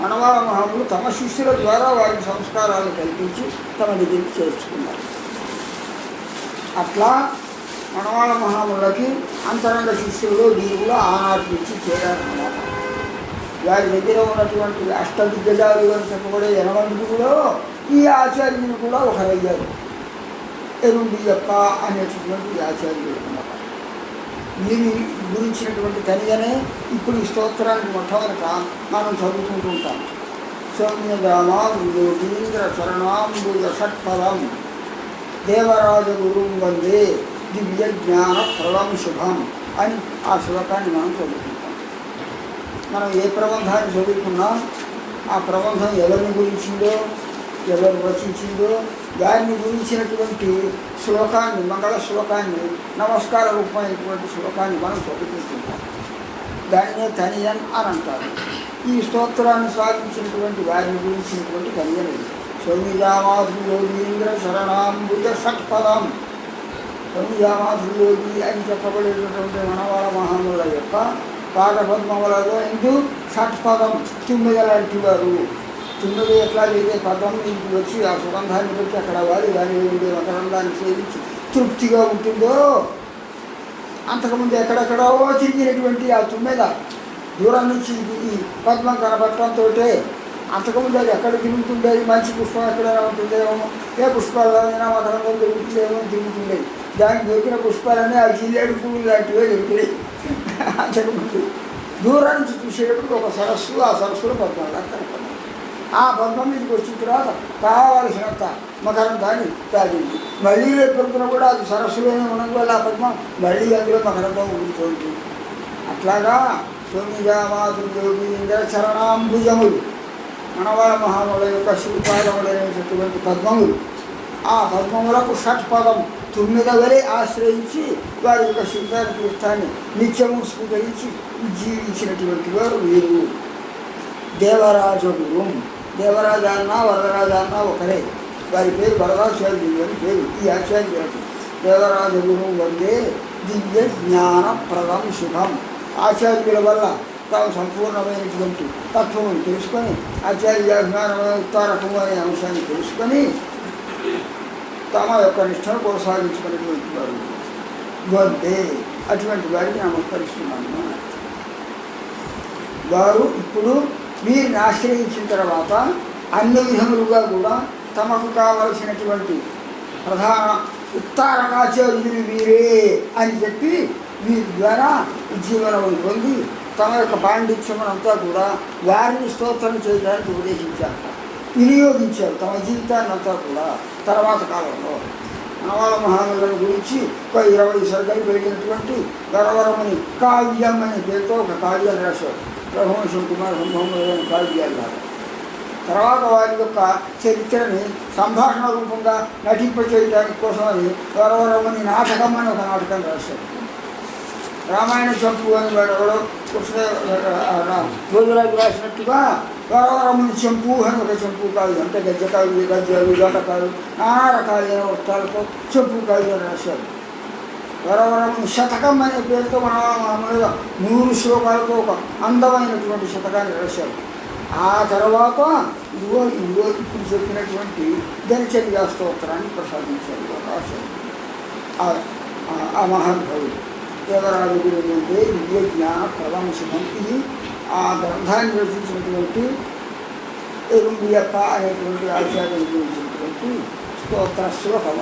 మనవాళ మహాములు తమ శిష్యుల ద్వారా వారి సంస్కారాలు కల్పించి తమ దగ్గరికి చేర్చుకున్నారు. అట్లా మనవాళ మహాములకి అంతరంగ శిష్యులు వీరులు ఆనాటి నుంచి చేరారన్నమాట. వారి దగ్గర ఉన్నటువంటి అష్టదిగ్గజాలు అని చెప్పబడే 8 ఈ ఆచార్యులు కూడా ఒకరయ్యారు. ఎరుండియప్ప అనేటటువంటి ఆచార్యులు అన్నమాట. వీరి గురించినటువంటి కనియనే ఇప్పుడు ఈ స్తోత్రానికి మొట్టమొదట మనం చదువుకుంటూ ఉంటాం. సౌమ్యదామాంబోధీంద్ర శరణాంబుజ షట్పదం దేవరాజగురుం వందే దివ్య జ్ఞాన ప్రదం శుభం అని ఆ శ్లోకాన్ని మనం చదువుకుంటాం. మనం ఏ ప్రబంధాన్ని చదువుకున్నా ఆ ప్రబంధం ఎవరిని గురించిందో, ఎవరు రచించిందో దాన్ని గురించినటువంటి శ్లోకాన్ని, మంగళ శ్లోకాన్ని, నమస్కార రూపమైనటువంటి శ్లోకాన్ని మనం చదువుకుంటుంటాం. దాన్నే తనియన్ అని అంటారు. ఈ స్తోత్రాన్ని సాధించినటువంటి వారిని గురించినటువంటి తనియన్ ఇది. సౌమ్యజామాధుర్యోగీంద్ర శరణాంబుజ షట్పదం. సౌమ్యజామాధుర్యోగి అని చెప్పబడేటటువంటి మనవాళ మహాముల యొక్క పాదపద్మములలో ఎందు షట్పదం 9 లాంటి వారు. 9 ఎట్లా అయితే పదం ఇంటికి వచ్చి ఆ సుగంధాన్ని పెట్టి అక్కడ వారి దాని ఉండే మకరందాన్ని సేవించి తృప్తిగా ఉంటుందో, అంతకుముందు ఎక్కడెక్కడో తిరిగినటువంటి ఆ 9 దూరం నుంచి ఈ పద్మం కనపడటంతో అంతకుముందు అది ఎక్కడ తిరుగుతుండేది, మంచి పుష్పం ఎక్కడైనా ఉంటుందేమో, ఏ పుష్పాలైనా మకరందం దొరుకుతుందేమో తిరుగుతుండేది. దానికి దొరికిన పుష్పాలన్నీ ఆ జిల్లేడు పువ్వులు లాంటివే దొరికినాయి. అంతకుముందు దూరం నుంచి చూసేటప్పుడు ఒక సరస్సు, ఆ సరస్సులో పద్మంలా కనపడింది. ఆ పద్మం మీదకి వచ్చిన తర్వాత కావలసినంత మకరందాన్ని తాగింది. మళ్ళీ రేపొద్దున కూడా అది సరస్సులోనే ఉండడం వల్ల ఆ పద్మం మళ్ళీ అందులో మకరందం ఊరుతోంది. అట్లాగా సౌమ్యజామాధుర్యోగీంద్ర చరణాంబుజములు మనవాళ మహాముల యొక్క శ్రీపాదములైనటువంటి పద్మములు. ఆ పద్మములకు షట్పదం 9 వలె ఆశ్రయించి వారి యొక్క శృంగార తీర్థాన్ని నిత్యము స్వీకరించి జీవించినటువంటి వారు వీరు. దేవరాజగురుం. దేవరాజాన్న వరదరాజాన్న ఒకరే. వారి పేరు వరదాచార్యులు అని పేరు ఈ ఆచార్యులకు. దేవరాజగురుం వందే దివ్య జ్ఞాన ప్రదం శుభం. ఆచార్యుల వల్ల తాము సంపూర్ణమైనటువంటి తత్వమును తెలుసుకొని, ఆచార్యాభిమానమైన ఉత్తారకము అనే అంశాన్ని తెలుసుకొని తమ యొక్క నిష్టను కొనసాగించుకునేటువంటి వారు వందే. అటువంటి వారికి నమస్కరిస్తున్నాను. వారు ఇప్పుడు వీరిని ఆశ్రయించిన తర్వాత అన్ని విధములుగా కూడా తమకు కావలసినటువంటి ప్రధాన ఉత్తారకాచార్యులు వీరే అని చెప్పి వీరి ద్వారా ఉజ్జీవనములు పొంది తమ యొక్క పాండిత్యమునంతా కూడా వారిని స్తోత్రం చేయడానికి ఉపదేశించారు, వినియోగించారు తమ జీవితాన్ని అంతా కూడా. తర్వాత కాలంలో మనవాళ మహాముల గురించి ఒక 20 సర్గలు పెరిగినటువంటి గరవరముని కావ్యం అనే పేరుతో ఒక కావ్యాన్ని రాశారు. రఘువంశం కుమార్ బ్రహ్మములైన కావ్యాలు రాశారు. తర్వాత వారి యొక్క చరిత్రని సంభాషణ రూపంగా నటింపచేయడానికి కోసమని గరవరముని నాటకం అని ఒక నాటకం రాశారు. రామాయణ చంపు అని వాడు ఎవడో రోజులకు రాసినట్టుగా గరవరముని చెంపు అని ఒక చెంపు కావ్యం, అంటే గజ్జకాలు, గజ్జలు, గంటకాలు, నానా రకాలైన వృత్తాలతో చెంపు కావ్యం రాశారు. గరవరముని శతకం అనే పేరుతో మన మామూలుగా 100 శ్లోకాలతో ఒక అందమైనటువంటి శతకాన్ని రాశారు. ఆ తర్వాత ఇదిగో ఇప్పుడు చెప్పినటువంటి దినచర్యా స్తోత్రాన్ని ప్రసాదించారు రాశారు ఆ మహానుభావుడు. దేవరాజగురు అంటే దివ్య జ్ఞాన ప్రదం శుభం. ఇది ఆ గ్రంథాన్ని రచించినటువంటి ఎరుండియప్ప అనేటువంటి ఆచార్యులు గురించినటువంటి స్తోత్ర శ్లోకం.